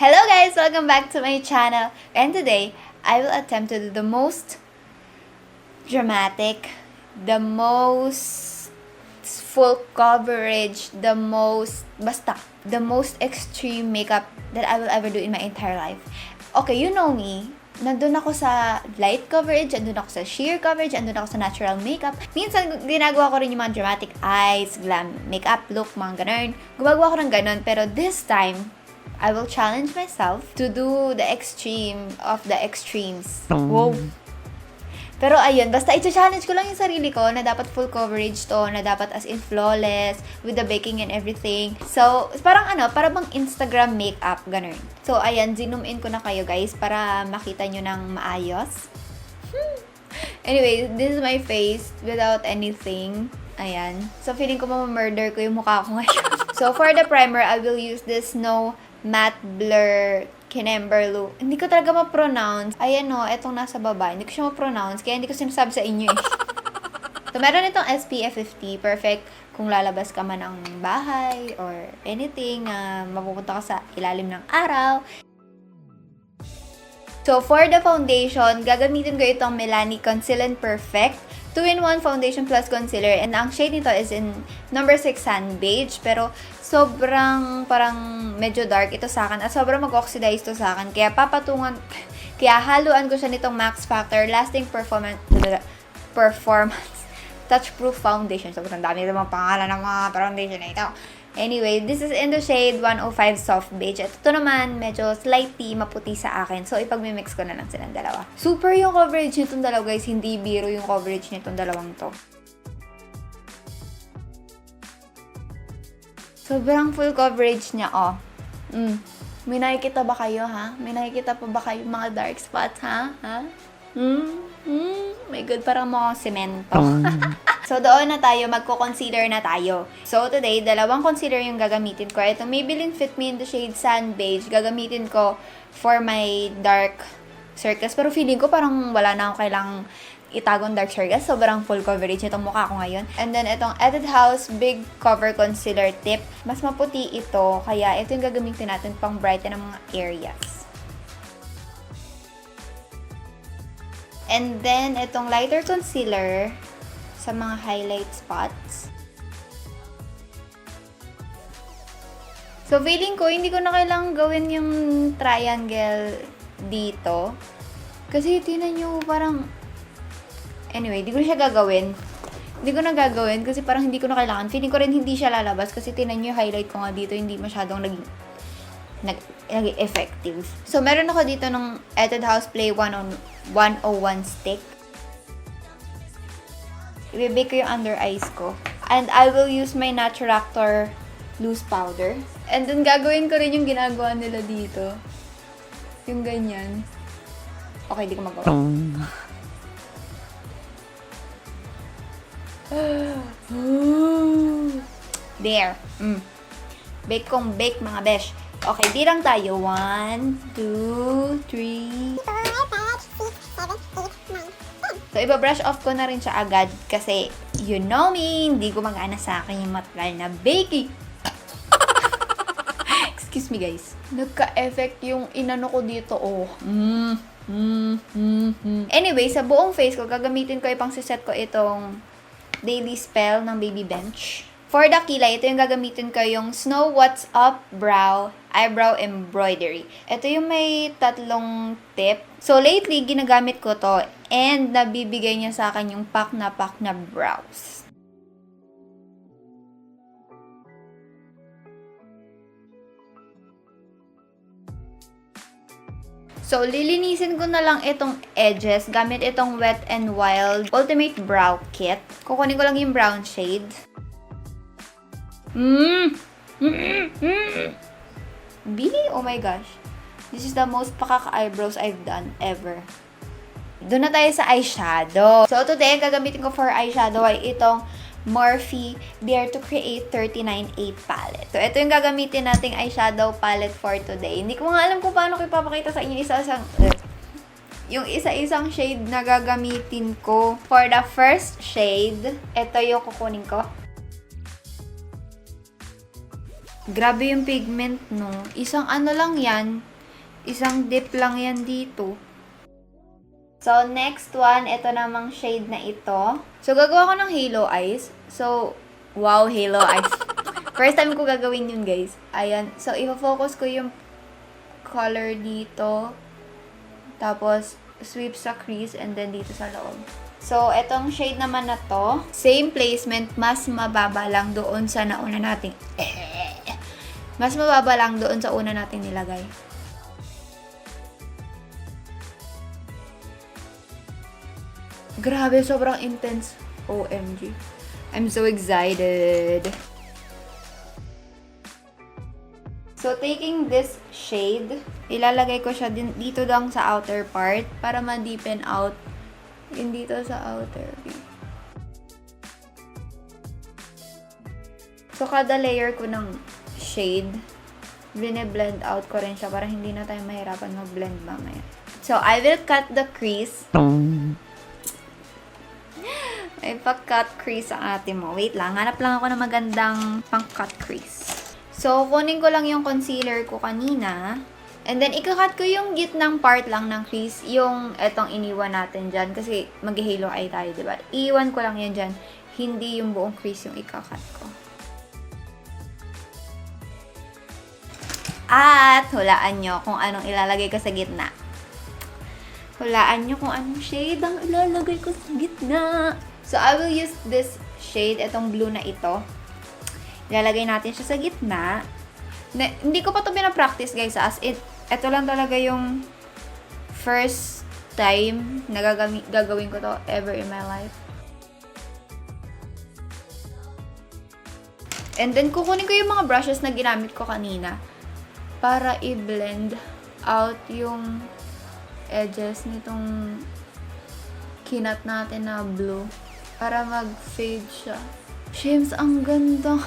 Hello guys! Welcome back to my channel. And today, I will attempt to do the most dramatic, the most full coverage, the most extreme makeup that I will ever do in my entire life. Okay, you know me. Nandun ako sa light coverage, nandun ako sa sheer coverage, nandun ako sa natural makeup. Minsan, ginagawa ko rin yung mga dramatic eyes, glam makeup look, mga ganun. Gumagawa ko ng ganun, pero this time, I will challenge myself to do the extreme of the extremes. Wow! Pero ayun, basta i-challenge ko lang yung sarili ko na dapat full coverage to, na dapat as in flawless, with the baking and everything. So, parang para bang Instagram makeup, ganun. So, ayan, zoom in ko na kayo guys para makita nyo ng maayos. Anyway, this is my face without anything. Ayan. So, feeling ko mamamurder ko yung mukha ko ngayon. So, for the primer, I will use this Snoe Matte Blur Kemerut. Hindi ko talaga ma-pronounce. Ayan o, etong nasa baba. Hindi ko siya ma-pronounce, kaya hindi ko sinasabi sa inyo eh. So, meron itong SPF 50. Perfect kung lalabas ka man ng bahay or anything na mapupunta ka sa ilalim ng araw. So, for the foundation, gagamitin ko itong Milani Conceal and Perfect 2-in-1 foundation plus concealer. And ang shade nito is in number 6 Sun Beige. Pero, sobrang parang medyo dark ito sa akin. At sobrang mag-oxidize to sa akin. Kaya kaya haluan ko siya nitong Max Factor Lasting Performance Touch-Proof Foundation. Sobrang dami ng mga pangalan ng mga foundation na ito. Anyway, this is in the shade 105 Soft Beige. At ito naman, medyo slightly maputi sa akin. So, ipag-mix ko na lang silang dalawa. Super yung coverage nitong dalawa, guys. Hindi biro yung coverage nitong dalawang to. Sobrang full coverage niya, oh. May nakikita ba kayo, ha? May nakikita pa ba kayo mga dark spots, ha? My God, parang mga semento. So, doon na tayo. Magko-concealer na tayo. So, today, dalawang concealer yung gagamitin ko. Itong Maybelline Fit Me in the shade Sun Beige. Gagamitin ko for my dark circles. Pero feeling ko parang wala na ako kailangang itagong dark circles. Sobrang full coverage itong mukha ko ngayon. And then, itong Etude Big Cover Concealer Tip. Mas maputi ito. Kaya, ito yung gagamitin natin pang brighten ng mga areas. And then, itong lighter concealer sa mga highlight spots. So, feeling ko, hindi ko na kailangang gawin yung triangle dito. Kasi, tinan nyo, parang... Anyway, hindi ko na siya gagawin. Hindi ko na gagawin kasi parang hindi ko na kailangan. Feeling ko rin hindi siya lalabas kasi tinan nyo yung highlight ko nga dito, hindi masyadong naging effective. So, meron ako dito ng Etude Play 101 stick. Ibibake ko yung under eyes ko. And I will use my Naturactor loose powder. And then, gagawin ko rin yung ginagawa nila dito. Yung ganyan. Okay, di ko magawa. There. Bake kong bake, mga besh. Okay, di lang tayo. 1, 2, 3. So, iba-brush off ko na rin siya agad kasi, you know me, hindi gumagana sa akin yung matagal na baking. Excuse me, guys. Nagka-effect yung inano ko dito, oh. Anyway, sa buong face ko, gagamitin ko, ipang siset ko itong Daily Spell ng Baby Bench. For the kilay, ito yung gagamitin ko yung Snoe What's Up Eyebrow Embroidery. Ito yung may tatlong tip. So, lately, ginagamit ko to and nabibigay niya sa akin yung pack na brows. So, lilinisin ko na lang itong edges gamit itong Wet n Wild Ultimate Brow Kit. Kukunin ko lang yung brown shade. Really? Oh my gosh. This is the most pakaka-eyebrows I've done ever. Doon na tayo sa eyeshadow. So, today, gagamitin ko for eyeshadow ay itong Morphe Dare to Create 39.8 palette. So, ito yung gagamitin nating eyeshadow palette for today. Hindi ko nga alam kung paano ko ipapakita sa inyo yung isa-isang shade na gagamitin ko. For the first shade, ito yung kukunin ko. Grabe yung pigment, no? Isang ano lang yan, Isang dip lang yan dito. So, next one, ito namang shade na ito. So, gagawa ko ng halo eyes. So, wow, halo eyes. First time ko gagawin yun, guys. Ayan. So, i-focus ko yung color dito. Tapos, sweep sa crease and then dito sa loob. So, etong shade naman na to, same placement, mas mababa lang doon sa nauna nating mas mababa lang doon sa una nating nilagay. Grabe, sobrang intense. OMG. I'm so excited. So, taking this shade, ilalagay ko siya dito lang sa outer part para ma-deepen out yung dito sa outer. So, kada layer ko ng shade, bine-blend out ko rin siya para hindi na tayo mahirapan mag-blend mamaya. So, I will cut the crease. May pa-cut crease ang ate mo. Wait lang, hanap lang ako ng magandang pang-cut crease. So, kunin ko lang yung concealer ko kanina. And then, ikakat ko yung gitnang part lang ng crease, yung etong iniwan natin dyan. Kasi, mag-halo eye tayo, diba? Iiwan ko lang yan dyan. Hindi yung buong crease yung ikakat ko. At, hulaan nyo kung anong ilalagay ko sa gitna. Hulaan nyo kung anong shade ang ilalagay ko sa gitna. So, I will use this shade, itong blue na ito. Ilalagay natin siya sa gitna. Hindi ko pa ito pinapractice, guys. As ito lang talaga yung first time na gagawin ko to ever in my life. And then, kukunin ko yung mga brushes na ginamit ko kanina para i-blend out yung edges nitong kinat natin na blue. Para mag-fade siya. Shims, ang ganda.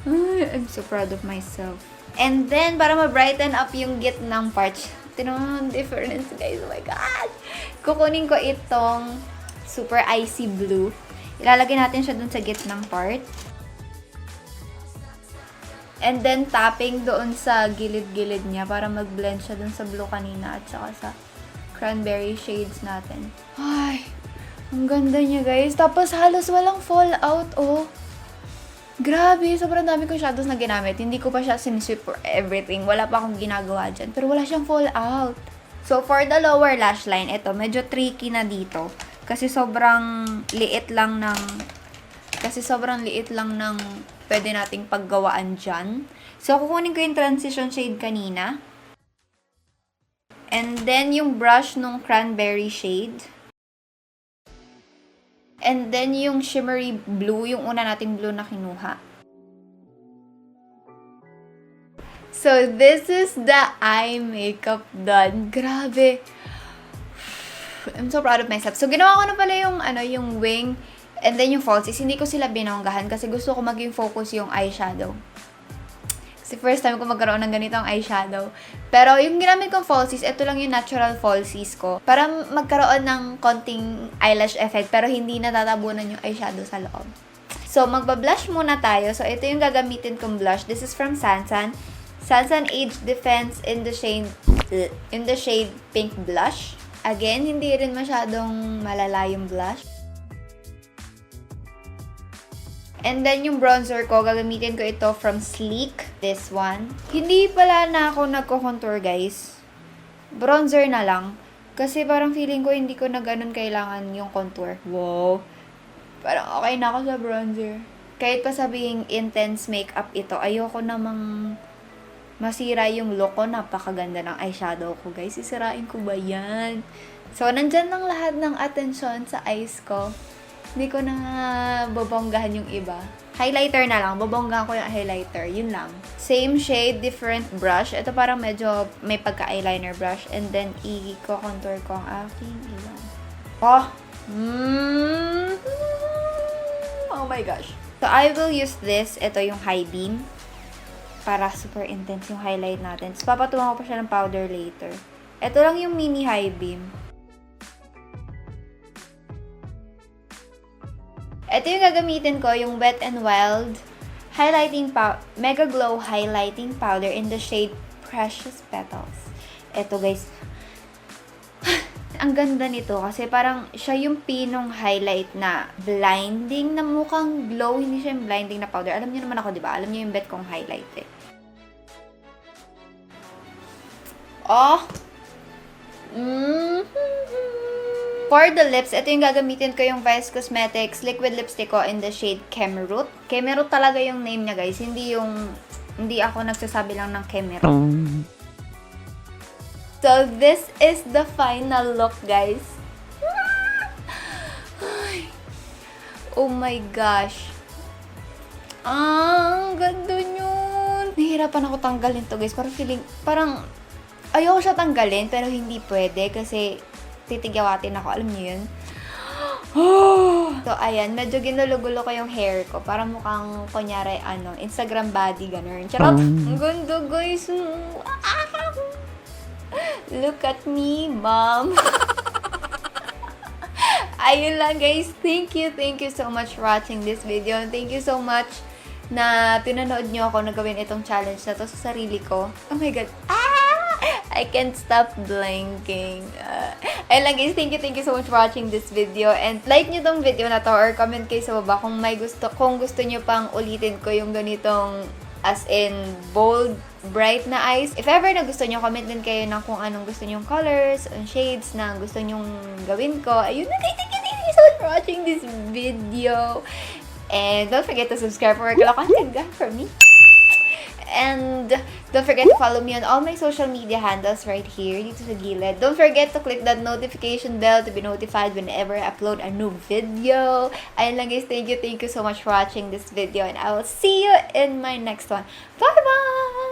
Ay, I'm so proud of myself. And then, para ma-brighten up yung gitnang parts. Tinan mo difference, guys. Oh my God! Kukunin ko itong super icy blue. Ilalagay natin siya dun sa gitnang part. And then, tapping doon sa gilid-gilid niya para mag-blend siya dun sa blue kanina at saka sa cranberry shades natin. Ay! Ang ganda niya, guys. Tapos, halos walang fallout, oh. Grabe, sobrang dami kong shadows na ginamit. Hindi ko pa siya sinisweep for everything. Wala pa akong ginagawa dyan. Pero wala siyang fallout. So, for the lower lash line, ito, medyo tricky na dito. Kasi sobrang liit lang ng pwede nating paggawaan dyan. So, kukunin ko yung transition shade kanina. And then, yung brush nung cranberry shade. And then, yung shimmery blue, yung una nating blue na kinuha. So, this is the eye makeup done. Grabe. I'm so proud of myself. So, ginawa ko na pala yung wing and then yung falsies. Hindi ko sila binonggahan kasi gusto ko maging focus yung eyeshadow. Kasi first time ko magkaroon ng ganitong eyeshadow. Pero yung ginamit kong falsies, ito lang yung natural falsies ko. Para magkaroon ng konting eyelash effect pero hindi natatabunan yung eyeshadow sa loob. So, magba-blush muna tayo. So, ito yung gagamitin kong blush. This is from Sansan. Sansan Age Defense in the shade Pink Blush. Again, hindi rin masyadong malala yung blush. And then, yung bronzer ko, gagamitin ko ito from Sleek. This one. Hindi pala na ako nagko-contour, guys. Bronzer na lang. Kasi parang feeling ko hindi ko na ganun kailangan yung contour. Wow. Parang okay na ako sa bronzer. Kahit pa sabihing intense makeup ito, ayoko namang masira yung look ko. Napakaganda ng eyeshadow ko, guys. Sisirain ko ba yan? So, nandyan lang lahat ng atensyon sa eyes ko. Hindi ko na babonggahan yung iba. Highlighter na lang. Babonggahan ko yung highlighter. Yun lang. Same shade, different brush. Ito parang medyo may pagka-eyeliner brush. And then, i-contour ko ang aking ilan. Oh! Oh my gosh. So, I will use this. Ito yung high beam. Para super intense yung highlight natin. So, papatuwan ko pa siya ng powder later. Ito lang yung mini high beam. Ito yung gagamitin ko, yung Wet n Wild MegaGlo Highlighting Powder in the shade Precious Petals. Eto guys, ang ganda nito kasi parang siya yung pinong highlight na blinding na mukhang glow, hindi siya yung blinding na powder. Alam niyo naman ako, di ba? Alam niyo yung bet kong highlight eh. Oh! For the lips, ito yung gagamitin ko yung Vice Cosmetics liquid lipstick ko in the shade Kemerut. Kemerut talaga yung name niya guys, hindi ako nagsasabi lang ng Kemerut. So, this is the final look, guys. Oh my gosh. Ang ganda yun. Nahihirapan ako tanggalin to, guys. Parang, ayoko siya tanggalin, pero hindi pwede kasi titigyawatin ako. Alam niyo yun? So, ayan. Medyo ginulugulo ko yung hair ko. Para mukhang, kunyari, Instagram body, ganun. Charot! Ang ganda, guys. Look at me, mom. Ayun lang guys. Thank you so much for watching this video. And thank you so much na pinanood nyo ako na gawin itong challenge na to sa sarili ko. Oh my god. I can't stop blinking. Ayun lang guys. Thank you so much for watching this video. And like nyo tong video na to or comment kayo sa baba kung gusto nyo pang ulitin ko yung ganitong as in bold, bright na eyes. If ever na gusto nyo, comment din kayo ng kung anong gusto nyong colors and shades na gusto nyong gawin ko. Ayun na guys, thank you so much for watching this video. And don't forget to subscribe for regular content from me. And don't forget to follow me on all my social media handles right here, dito sa gilid. Don't forget to click that notification bell to be notified whenever I upload a new video. Ayun lang guys, thank you so much for watching this video. And I will see you in my next one. Bye-bye!